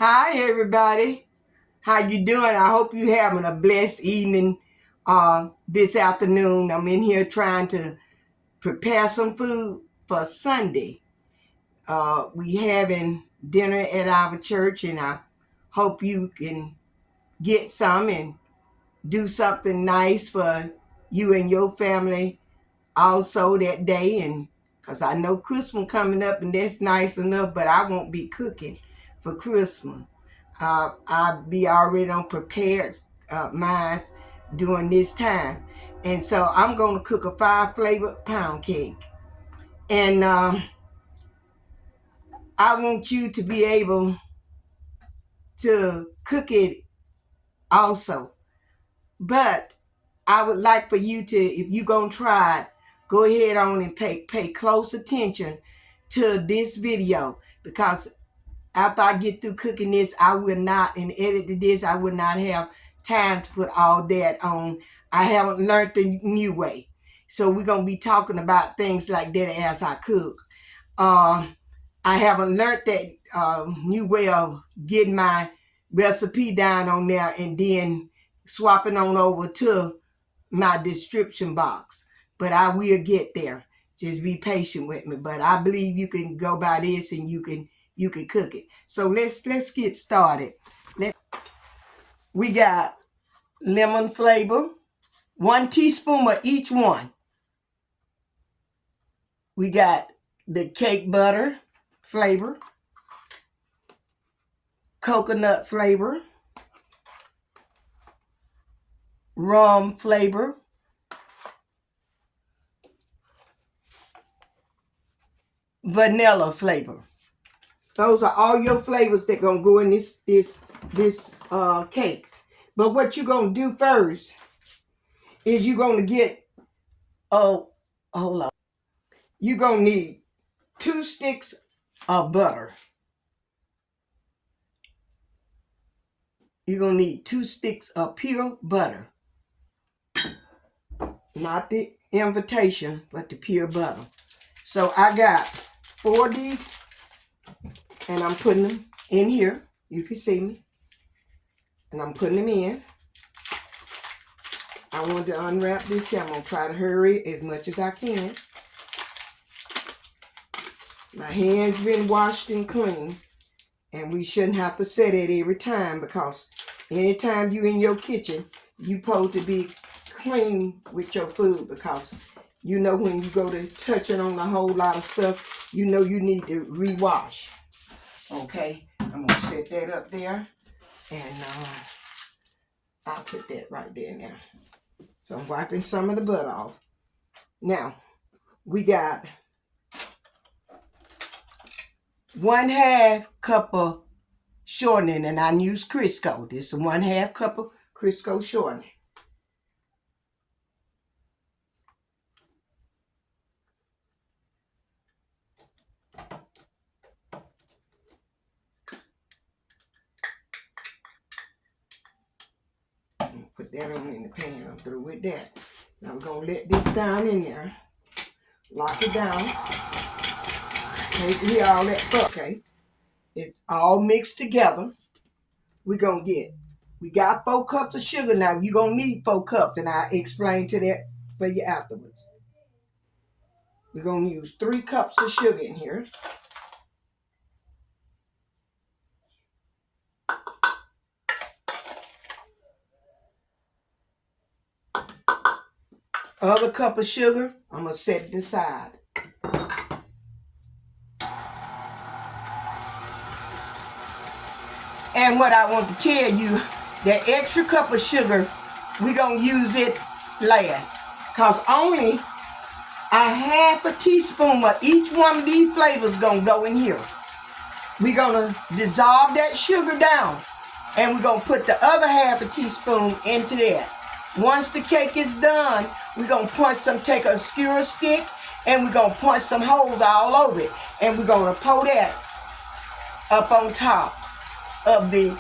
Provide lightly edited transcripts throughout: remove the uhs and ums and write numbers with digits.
Hi everybody. How you doing? I hope you having a blessed evening this afternoon. I'm in here trying to prepare some food for Sunday. We having dinner at our church and I hope you can get some and do something nice for you and your family also that day, and because I know Christmas coming up and that's nice enough, but I won't be cooking for Christmas. I'll be already on prepared minds during this time. And so I'm going to cook a 5-flavored pound cake. And I want you to be able to cook it also. But I would like for you to, if you're going to try it, go ahead on and pay close attention to this video, because after I get through cooking this, I will not, and edit this, I would not have time to put all that on. I haven't learned the new way. So we're going to be talking about things like that as I cook. I haven't learned that new way of getting my recipe down on there and then swapping on over to my description box. But I will get there. Just be patient with me. But I believe you can go by this and you can cook it. So let's get started. We got lemon flavor, 1 teaspoon of each one. We got the cake butter flavor, coconut flavor, rum flavor, vanilla flavor. Those are all your flavors that gonna go in this cake. But what you're gonna do first is you're gonna get, hold on. You're gonna need 2 sticks of butter. You're gonna need 2 sticks of pure butter. Not the invitation, but the pure butter. So I got 4 of these, and I'm putting them in here. You can see me. And I'm putting them in. I want to unwrap this here. I'm going to try to hurry as much as I can. My hands been washed and clean. And we shouldn't have to say that every time, because anytime you in your kitchen, you supposed to be clean with your food, because you know when you go to touching on a whole lot of stuff, you know you need to rewash. Okay, I'm gonna set that up there, and I'll put that right there now. So I'm wiping some of the butter off. Now we got 1/2 cup of shortening, and I use Crisco. This is 1/2 cup of Crisco shortening. Put that on in the pan. I'm through with that. Now we're going to let this down in there. Lock it down. Can't hear all that stuff. Okay. It's all mixed together. We got 4 cups of sugar now. You're going to need 4 cups, and I'll explain to that for you afterwards. We're going to use 3 cups of sugar in here. Other cup of sugar, I'm going to set it aside. And what I want to tell you, that extra cup of sugar, we're going to use it last. Because only a 1/2 teaspoon of each one of these flavors going to go in here. We're going to dissolve that sugar down. And we're going to put the other 1/2 teaspoon into that. Once the cake is done, we're going to take a skewer stick, and we're going to punch some holes all over it. And we're going to pour that up on top of the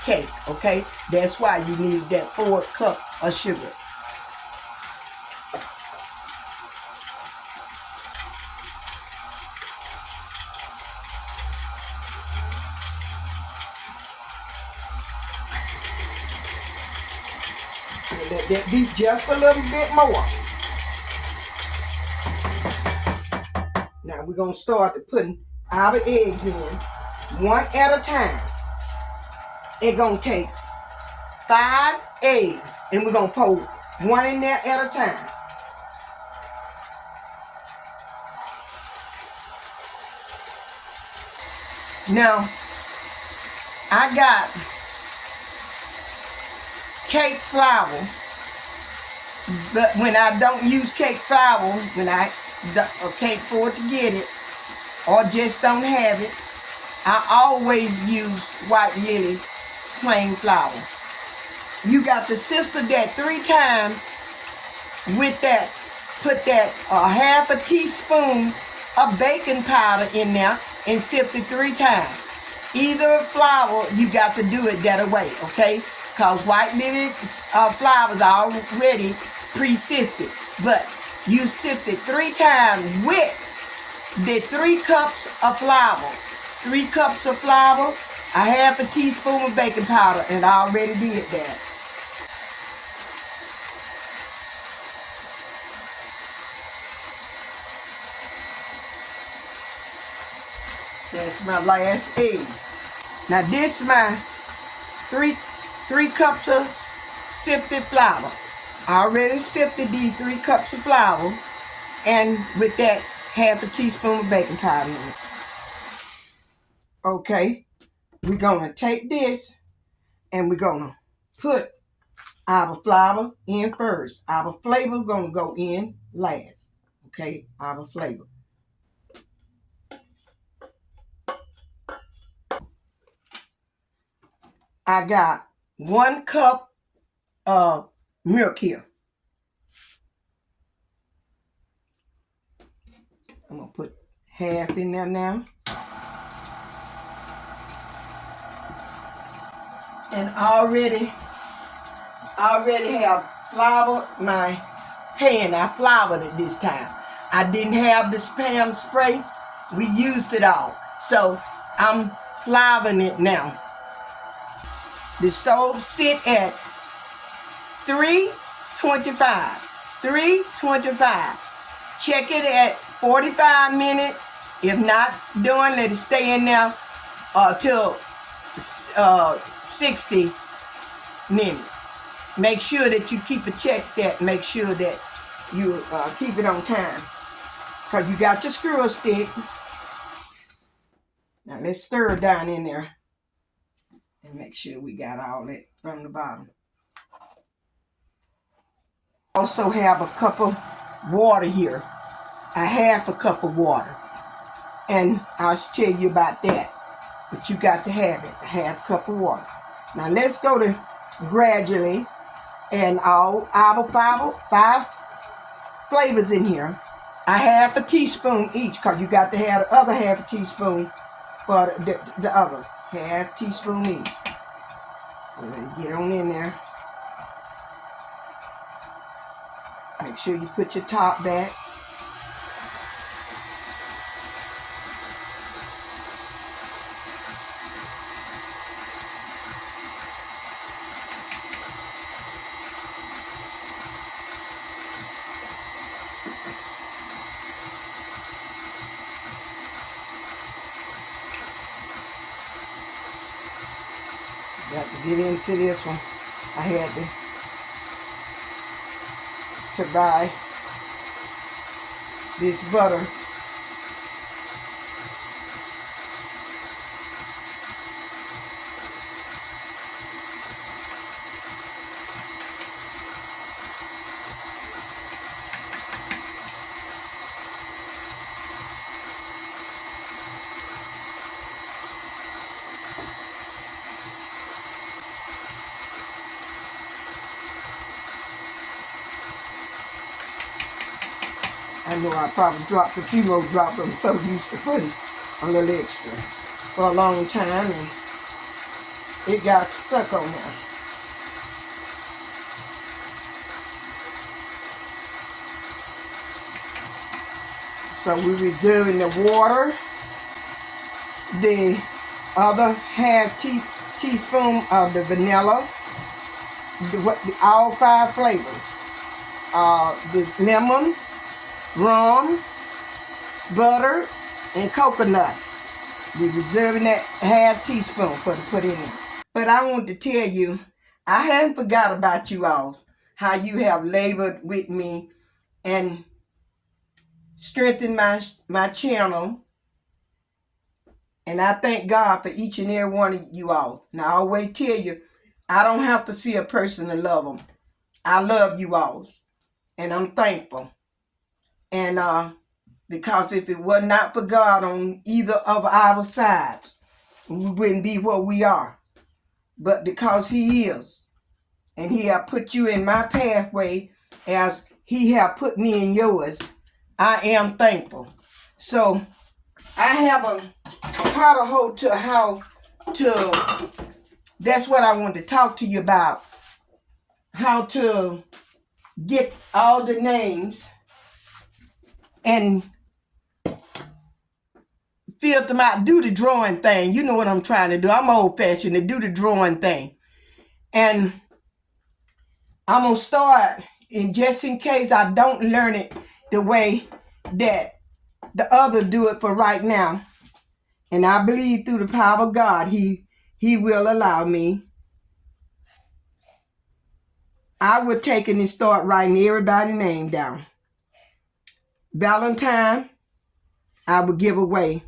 cake, okay? That's why you need that 4 cup of sugar. Let that beat just a little bit more. Now we're going to start to putting our eggs in one at a time. It's going to take 5 eggs, and we're going to pour one in there at a time. Now, I got cake flour, but when I don't use cake flour, when I can't afford to get it, or just don't have it, I always use White Lily plain flour. You got to sister that 3 times with that. Put that half a teaspoon of baking powder in there and sift it 3 times. Either flour, you got to do it that way, okay? Because White Lily flour is already pre-sifted. But you sift it 3 times with the 3 cups of flour. 3 cups of flour, a half a teaspoon of baking powder, and I already did that. That's my last egg. Now this is my 3 cups of sifted flour. I already sifted these 3 cups of flour, and with that half a teaspoon of baking powder in it. Okay, we're gonna take this and we're gonna put our flour in first. Our flavor gonna go in last. Okay, our flavor. I got 1 cup of milk here. I'm gonna put half in there now. And I already have floured my pan. I floured it this time. I didn't have the Spam spray. We used it all. So I'm flouring it now. The stove sit at 325. 325. Check it at 45 minutes. If not done, let it stay in there till 60 minutes. Make sure that you keep a check that. Make sure that you keep it on time. Because you got your screw stick. Now let's stir it down in there. And make sure we got all that from the bottom. Also have a cup of water here. A half a cup of water. And I'll tell you about that. But you got to have it. A half cup of water. Now let's go to gradually. And all our 5 flavors in here. A half a teaspoon each. Because you got to have the other half a teaspoon for the other. Half teaspoon each. Get on in there. Make sure you put your top back. Got to get into this one. I had to buy this butter. I know I probably dropped a few more drops. I'm so used to putting a little extra for a long time, and it got stuck on there. So we're reserving the water, the other half teaspoon of the vanilla, all 5 flavors. The lemon, rum, butter, and coconut. We're reserving that half teaspoon for to put in there. But I want to tell you, I hadn't forgot about you all. How you have labored with me and strengthened my channel. And I thank God for each and every one of you all. Now, I always tell you, I don't have to see a person to love them. I love you all. And I'm thankful. And because if it were not for God on either of our sides, we wouldn't be where we are. But because He is, and He have put you in my pathway as He have put me in yours, I am thankful. So I have a pot of hope to how to, that's what I want to talk to you about. How to get all the names and fill them out, do the drawing thing. You know what I'm trying to do. I'm old fashioned to do the drawing thing. And I'm going to start, and just in case I don't learn it the way that the other do it for right now. And I believe through the power of God, He will allow me. I would take and start writing everybody's name down. Valentine, I would give away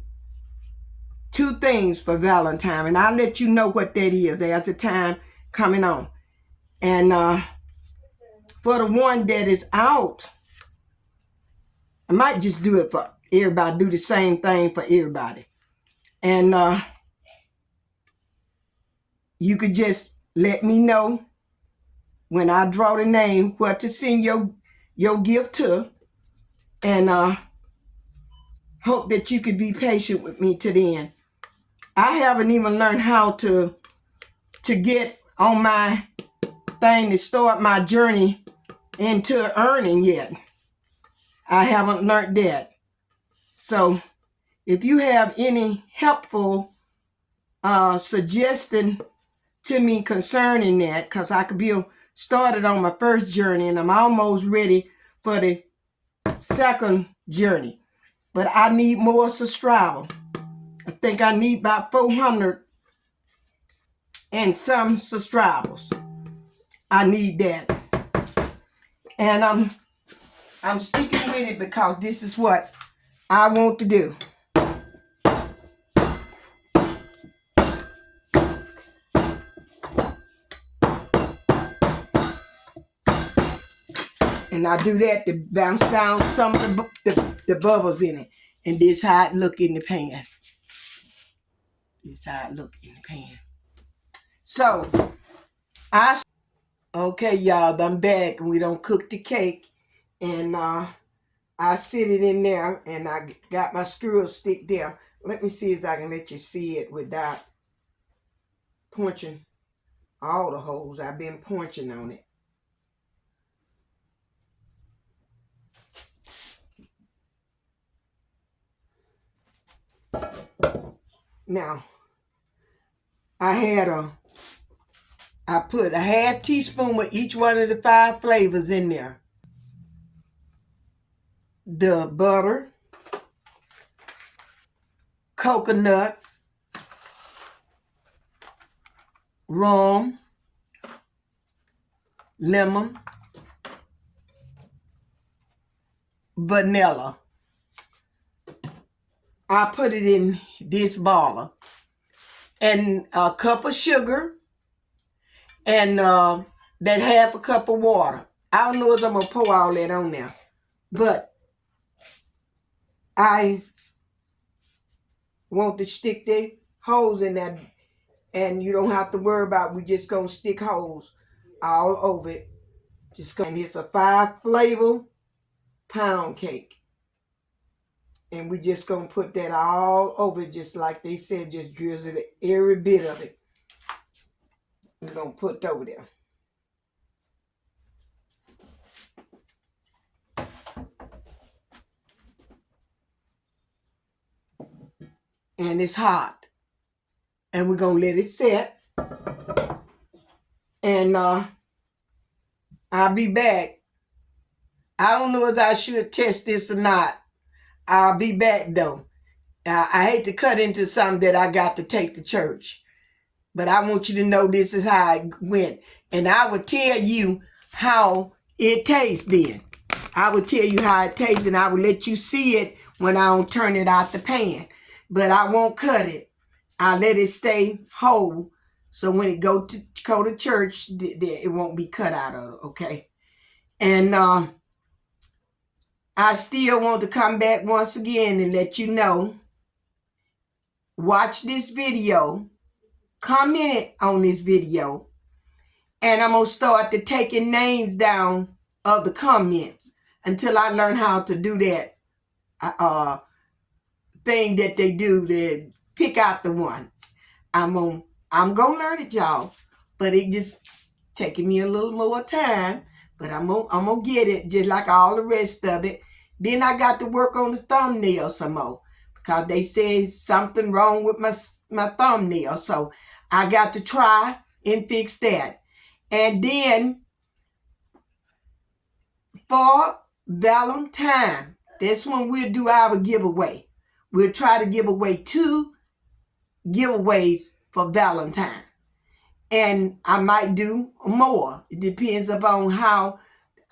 2 things for Valentine. And I'll let you know what that is as the time coming on. And for the one that is out, I might just do it for everybody, do the same thing for everybody. And you could just let me know when I draw the name what to send your gift to. And hope that you could be patient with me to the end. I haven't even learned how to get on my thing to start my journey into earning yet. I haven't learned that. So if you have any helpful suggestion to me concerning that, because I could be started on my first journey and I'm almost ready for the second journey. But I need more subscribers. I think I need about 400 and some subscribers. I need that. And I'm sticking with it because this is what I want to do. And I do that to bounce down some of the bubbles in it. And this how it look in the pan. This how it look in the pan. So, okay, y'all, I'm back and we don't cook the cake. And I sit it in there and I got my screw stick there. Let me see if I can let you see it without punching all the holes. I've been punching on it. Now, I put a half teaspoon with each one of the 5 flavors in there. The butter, coconut, rum, lemon, vanilla. I put it in this boiler. And a cup of sugar and that half a cup of water. I don't know if I'm going to pour all that on there. But I want to stick the holes in that. And you don't have to worry about, we just going to stick holes all over it. And it's a 5 flavor pound cake. And we just going to put that all over it, just like they said, just drizzle every bit of it. We're going to put over there. And it's hot. And we're going to let it set. And I'll be back. I don't know if I should test this or not. I'll be back though. I hate to cut into something that I got to take to church, but I want you to know this is how it went. And I will tell you how it tastes then. I will tell you how it tastes, and I will let you see it when I don't turn it out the pan. But I won't cut it. I'll let it stay whole. So when it go to church, it won't be cut out of it, okay? And I still want to come back once again and let you know, watch this video, comment on this video, and I'm going to start to taking names down of the comments until I learn how to do that thing that they do to pick out the ones. I'm gonna learn it, y'all, but it just taking me a little more time, but I'm gonna get it just like all the rest of it. Then I got to work on the thumbnail some more because they said something wrong with my thumbnail, so I got to try and fix that. And then for Valentine, that's when we'll do our giveaway. We'll try to give away 2 giveaways for Valentine. And I might do more. It depends upon how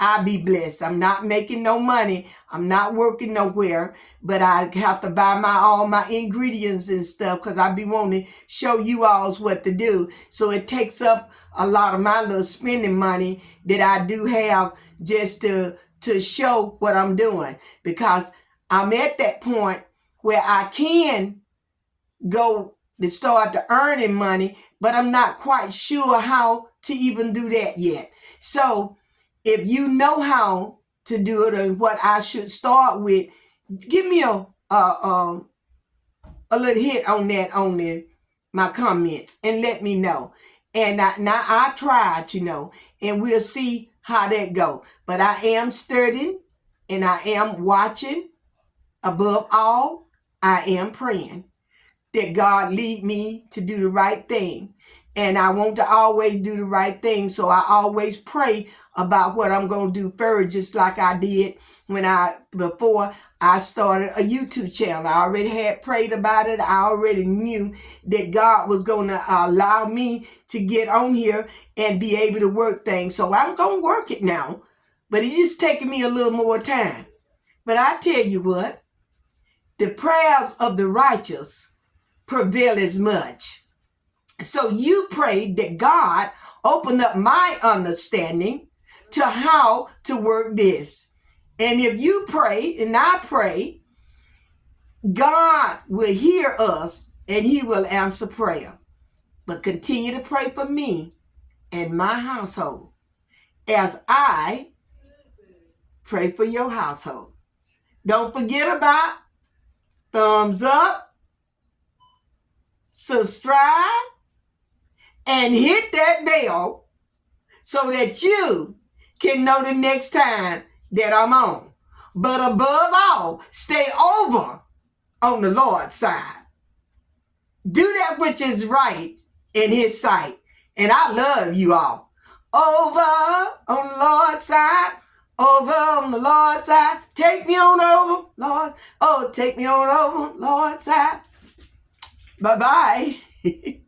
I be blessed. I'm not making no money. I'm not working nowhere. But I have to buy all my ingredients and stuff because I be wanting to show you all what to do. So it takes up a lot of my little spending money that I do have just to show what I'm doing. Because I'm at that point where I can go to start to earning money, but I'm not quite sure how to even do that yet. So if you know how to do it and what I should start with, give me a little hit on that on my comments and let me know. And I tried, and we'll see how that go. But I am studying and I am watching. Above all, I am praying that God lead me to do the right thing. And I want to always do the right thing. So I always pray about what I'm going to do first, just like I did before I started a YouTube channel. I already had prayed about it. I already knew that God was going to allow me to get on here and be able to work things. So I'm going to work it now. But it's just taking me a little more time. But I tell you what, the prayers of the righteous prevail as much. So you pray that God open up my understanding to how to work this. And if you pray and I pray, God will hear us and he will answer prayer. But continue to pray for me and my household as I pray for your household. Don't forget about thumbs up, subscribe, and hit that bell so that you can know the next time that I'm on. But above all, stay over on the Lord's side. Do that which is right in his sight. And I love you all. Over on the Lord's side. Over on the Lord's side. Take me on over, Lord. Oh, take me on over, Lord's side. Bye-bye.